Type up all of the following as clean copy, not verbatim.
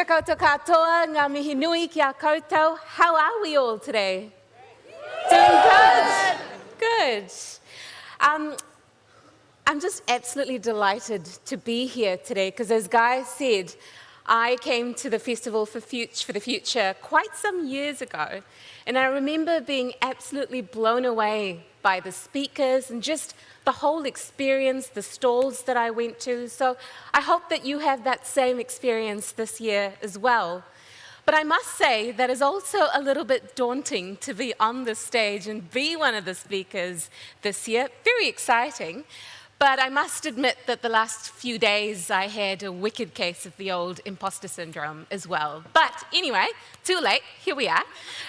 koutou katoa, ngā mihi nui ki a koutou. How are we all today? Doing good? Good. I'm just absolutely delighted to be here today because, as Guy said, I came to the Festival for the Future quite some years ago, and I remember being absolutely blown away by the speakers and just the whole experience, the stalls that I went to. So I hope that you have that same experience this year as well. But I must say that it's also a little bit daunting to be on the stage and be one of the speakers this year. Very exciting. But I must admit that the last few days I had a wicked case of the old imposter syndrome as well. But anyway, too late, here we are.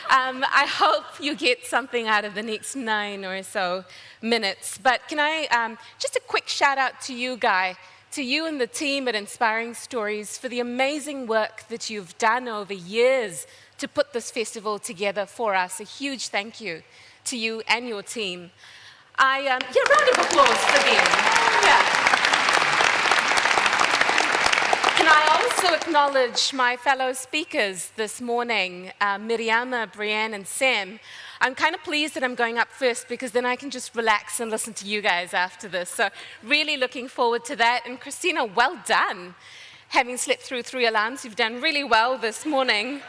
I hope you get something out of the next 9 or so minutes. But can I, just a quick shout out to you, Guy, to you and the team at Inspiring Stories for the amazing work that you've done over years to put this festival together for us. A huge thank you to you and your team. Yeah, round of applause for them. Yeah. Can I also acknowledge my fellow speakers this morning, Miriama, Brianne, and Sam. I'm kind of pleased that I'm going up first because then I can just relax and listen to you guys after this. So really looking forward to that. And Christina, well done. Having slept through 3 alarms, you've done really well this morning.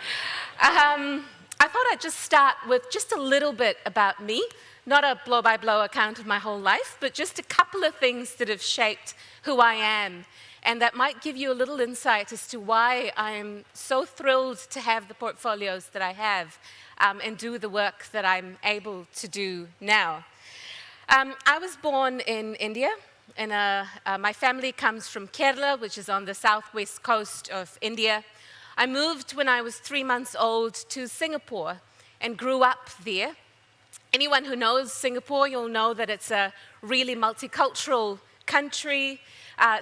I thought I'd just start with just a little bit about me. Not a blow-by-blow account of my whole life, but just a couple of things that have shaped who I am. And that might give you a little insight as to why I'm so thrilled to have the portfolios that I have and do the work that I'm able to do now. I was born in India. And my family comes from Kerala, which is on the southwest coast of India. I moved when I was 3 months old to Singapore and grew up there. Anyone who knows Singapore, you'll know that it's a really multicultural country.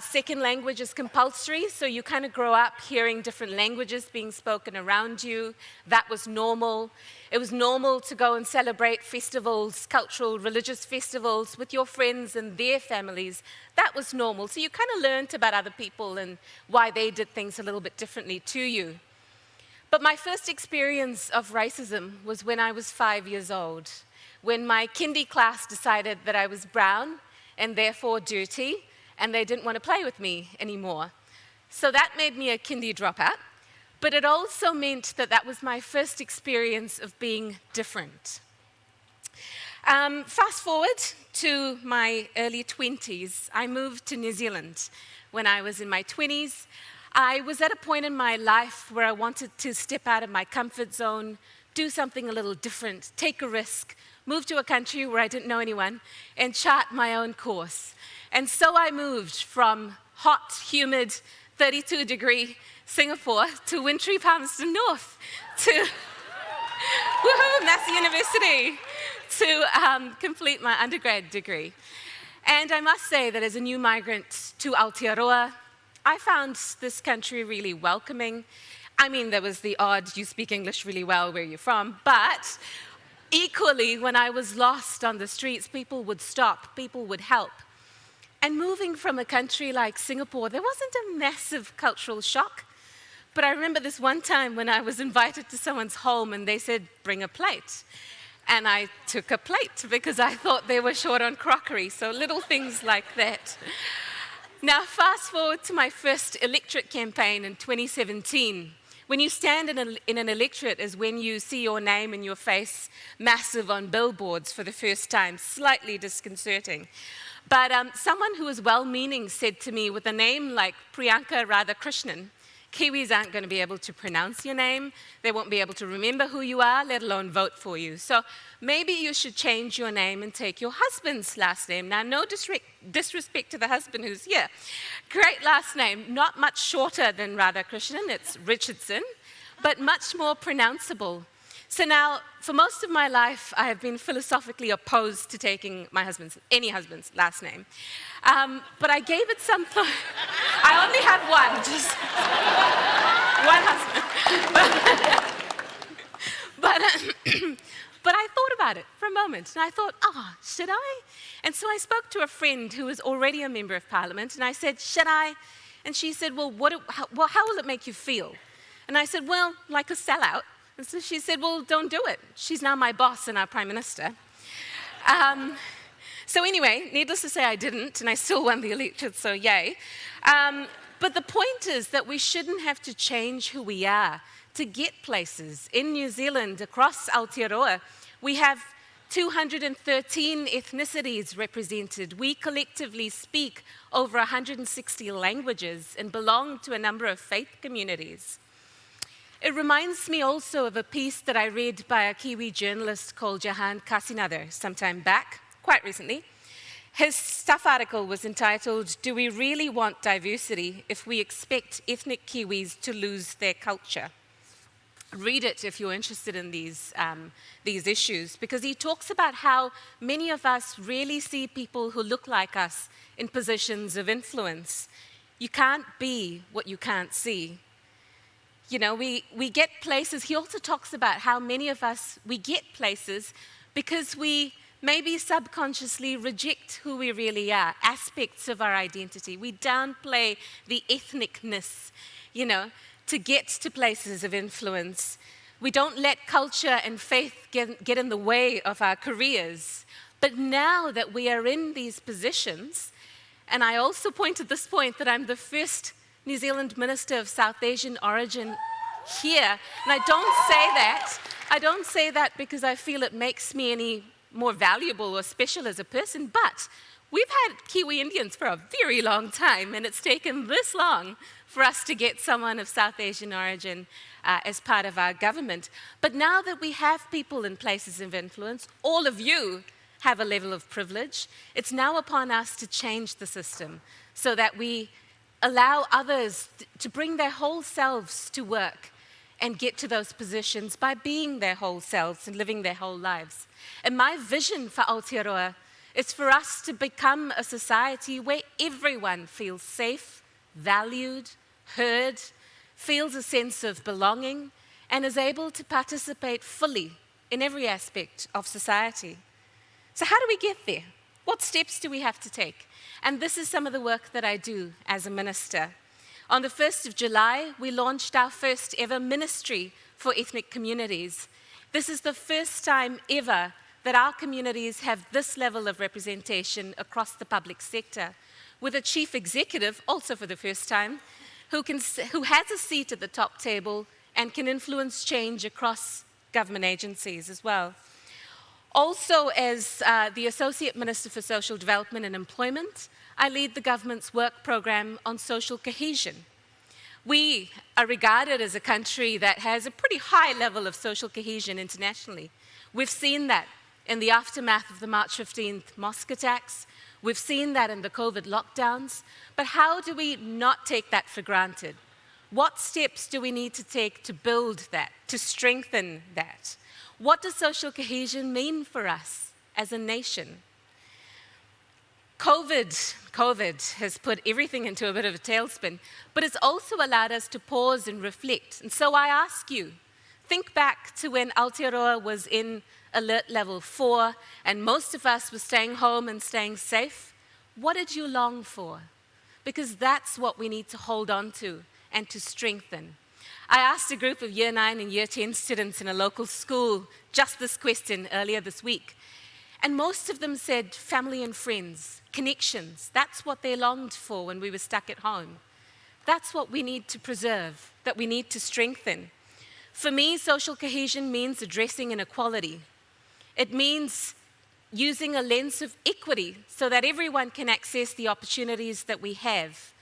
Second language is compulsory, so you kind of grow up hearing different languages being spoken around you. That was normal. It was normal to go and celebrate festivals, cultural, religious festivals with your friends and their families. That was normal. So you kind of learned about other people and why they did things a little bit differently to you. But my first experience of racism was when I was 5 years old, when my kindy class decided that I was brown and therefore dirty, and they didn't want to play with me anymore. So that made me a kindy dropout, but it also meant that that was my first experience of being different. Fast forward to my early 20s, I moved to New Zealand when I was in my 20s. I was at a point in my life where I wanted to step out of my comfort zone, do something a little different, take a risk, move to a country where I didn't know anyone, and chart my own course. And so I moved from hot, humid, 32-degree Singapore to wintry Palmerston North, to woohoo, Massey University, to complete my undergrad degree. And I must say that as a new migrant to Aotearoa, I found this country really welcoming. I mean, there was the odd, you speak English really well, where you're from, but equally, when I was lost on the streets, people would stop, people would help. And moving from a country like Singapore, there wasn't a massive cultural shock. But I remember this one time when I was invited to someone's home and they said, bring a plate. And I took a plate because I thought they were short on crockery, so little things like that. Now, fast forward to my first electorate campaign in 2017. When you stand in an electorate is when you see your name and your face massive on billboards for the first time, slightly disconcerting. But someone who was well-meaning said to me, with a name like Priyanca Radhakrishnan, Kiwis aren't going to be able to pronounce your name, they won't be able to remember who you are, let alone vote for you. So maybe you should change your name and take your husband's last name. Now, no disrespect to the husband who's here. Great last name, not much shorter than Radhakrishnan, it's Richardson, but much more pronounceable. So now, for most of my life, I have been philosophically opposed to taking any husband's last name. But I gave it some thought. I only have one, just one husband. But I thought about it for a moment, and I thought, should I? And so I spoke to a friend who was already a member of parliament, and I said, should I? And she said, well, how will it make you feel? And I said, well, like a sellout. And so she said, well, don't do it. She's now my boss and our prime minister. So anyway, needless to say, I didn't, and I still won the election, so yay. But the point is that we shouldn't have to change who we are to get places. In New Zealand, across Aotearoa, we have 213 ethnicities represented. We collectively speak over 160 languages and belong to a number of faith communities. It reminds me also of a piece that I read by a Kiwi journalist called Jahan Kasinather sometime back, quite recently. His Stuff article was entitled, "Do We Really Want Diversity If We Expect Ethnic Kiwis to Lose Their Culture?" Read it if you're interested in these issues, because he talks about how many of us really see people who look like us in positions of influence. You can't be what you can't see. You know, we get places. He also talks about how many of us, we get places because we maybe subconsciously reject who we really are, aspects of our identity. We downplay the ethnicness, you know, to get to places of influence. We don't let culture and faith get in the way of our careers. But now that we are in these positions, and I also point at this point that I'm the first New Zealand Minister of South Asian origin here, and I don't say that because I feel it makes me any more valuable or special as a person, but we've had Kiwi Indians for a very long time, and it's taken this long for us to get someone of South Asian origin as part of our government. But now that we have people in places of influence, all of you have a level of privilege. It's now upon us to change the system so that we allow others to bring their whole selves to work and get to those positions by being their whole selves and living their whole lives. And my vision for Aotearoa is for us to become a society where everyone feels safe, valued, heard, feels a sense of belonging, and is able to participate fully in every aspect of society. So how do we get there? What steps do we have to take? And this is some of the work that I do as a minister. On the 1st of July, we launched our first ever ministry for ethnic communities. This is the first time ever that our communities have this level of representation across the public sector, with a chief executive, also for the first time, who has a seat at the top table and can influence change across government agencies as well. Also, as the Associate Minister for Social Development and Employment, I lead the government's work program on social cohesion. We are regarded as a country that has a pretty high level of social cohesion internationally. We've seen that in the aftermath of the March 15th mosque attacks. We've seen that in the COVID lockdowns. But how do we not take that for granted? What steps do we need to take to build that, to strengthen that? What does social cohesion mean for us as a nation? COVID has put everything into a bit of a tailspin, but it's also allowed us to pause and reflect. And so I ask you, think back to when Aotearoa was in alert level 4 and most of us were staying home and staying safe. What did you long for? Because that's what we need to hold on to and to strengthen. I asked a group of Year 9 and Year 10 students in a local school just this question earlier this week. And most of them said family and friends, connections. That's what they longed for when we were stuck at home. That's what we need to preserve, that we need to strengthen. For me, social cohesion means addressing inequality. It means using a lens of equity so that everyone can access the opportunities that we have,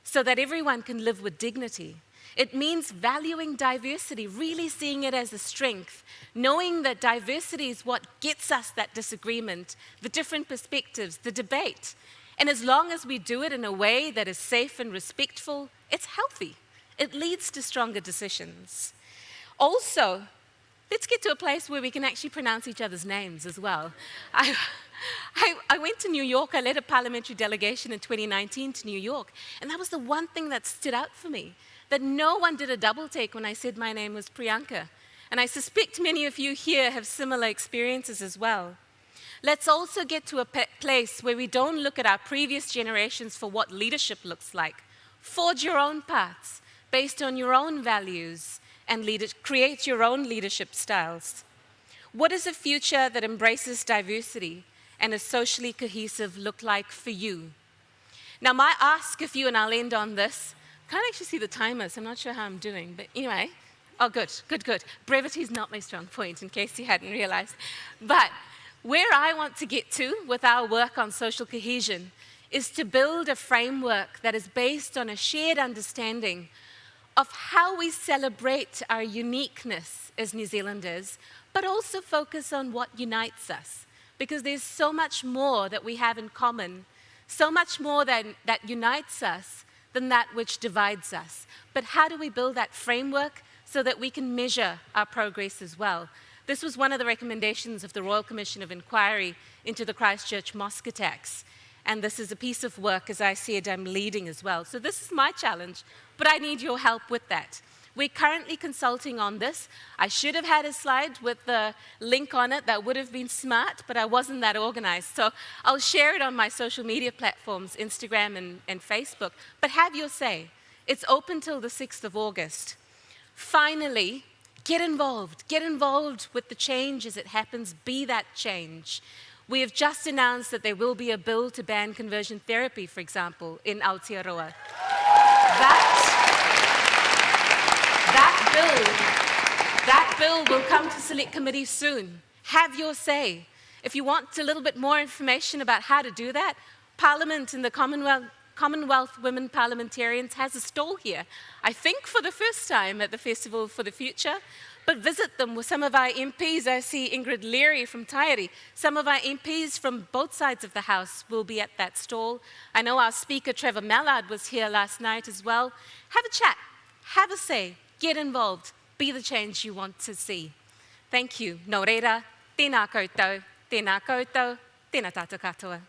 so that everyone can live with dignity. It means valuing diversity, really seeing it as a strength, knowing that diversity is what gets us that disagreement, the different perspectives, the debate. And as long as we do it in a way that is safe and respectful, it's healthy. It leads to stronger decisions. Also, let's get to a place where we can actually pronounce each other's names as well. I went to New York. I led a parliamentary delegation in 2019 to New York, and that was the one thing that stood out for me, that no one did a double take when I said my name was Priyanca. And I suspect many of you here have similar experiences as well. Let's also get to a place where we don't look at our previous generations for what leadership looks like. Forge your own paths, based on your own values and create your own leadership styles? What does a future that embraces diversity and is socially cohesive look like for you? Now, my ask of you, and I'll end on this, I can't actually see the timer, so I'm not sure how I'm doing, but anyway, oh, good. Brevity is not my strong point, in case you hadn't realized. But where I want to get to with our work on social cohesion is to build a framework that is based on a shared understanding of how we celebrate our uniqueness as New Zealanders, but also focus on what unites us. Because there's so much more that we have in common, so much more that unites us than that which divides us. But how do we build that framework so that we can measure our progress as well? This was one of the recommendations of the Royal Commission of Inquiry into the Christchurch mosque attacks. And this is a piece of work, as I said, I'm leading as well. So this is my challenge, but I need your help with that. We're currently consulting on this. I should have had a slide with the link on it. That would have been smart, but I wasn't that organized. So I'll share it on my social media platforms, Instagram and Facebook. But have your say. It's open till the 6th of August. Finally, get involved. Get involved with the change as it happens. Be that change. We have just announced that there will be a bill to ban conversion therapy, for example, in Aotearoa. That bill will come to Select Committee soon. Have your say. If you want a little bit more information about how to do that, Parliament and the Commonwealth Women Parliamentarians has a stall here, I think for the first time at the Festival for the Future. But visit them with some of our MPs. I see Ingrid Leary from Taieri. Some of our MPs from both sides of the House will be at that stall. I know our speaker, Trevor Mallard, was here last night as well. Have a chat. Have a say. Get involved. Be the change you want to see. Thank you. Nō reira, tēnā koutou, tēnā koutou, tēnā tātou katoa.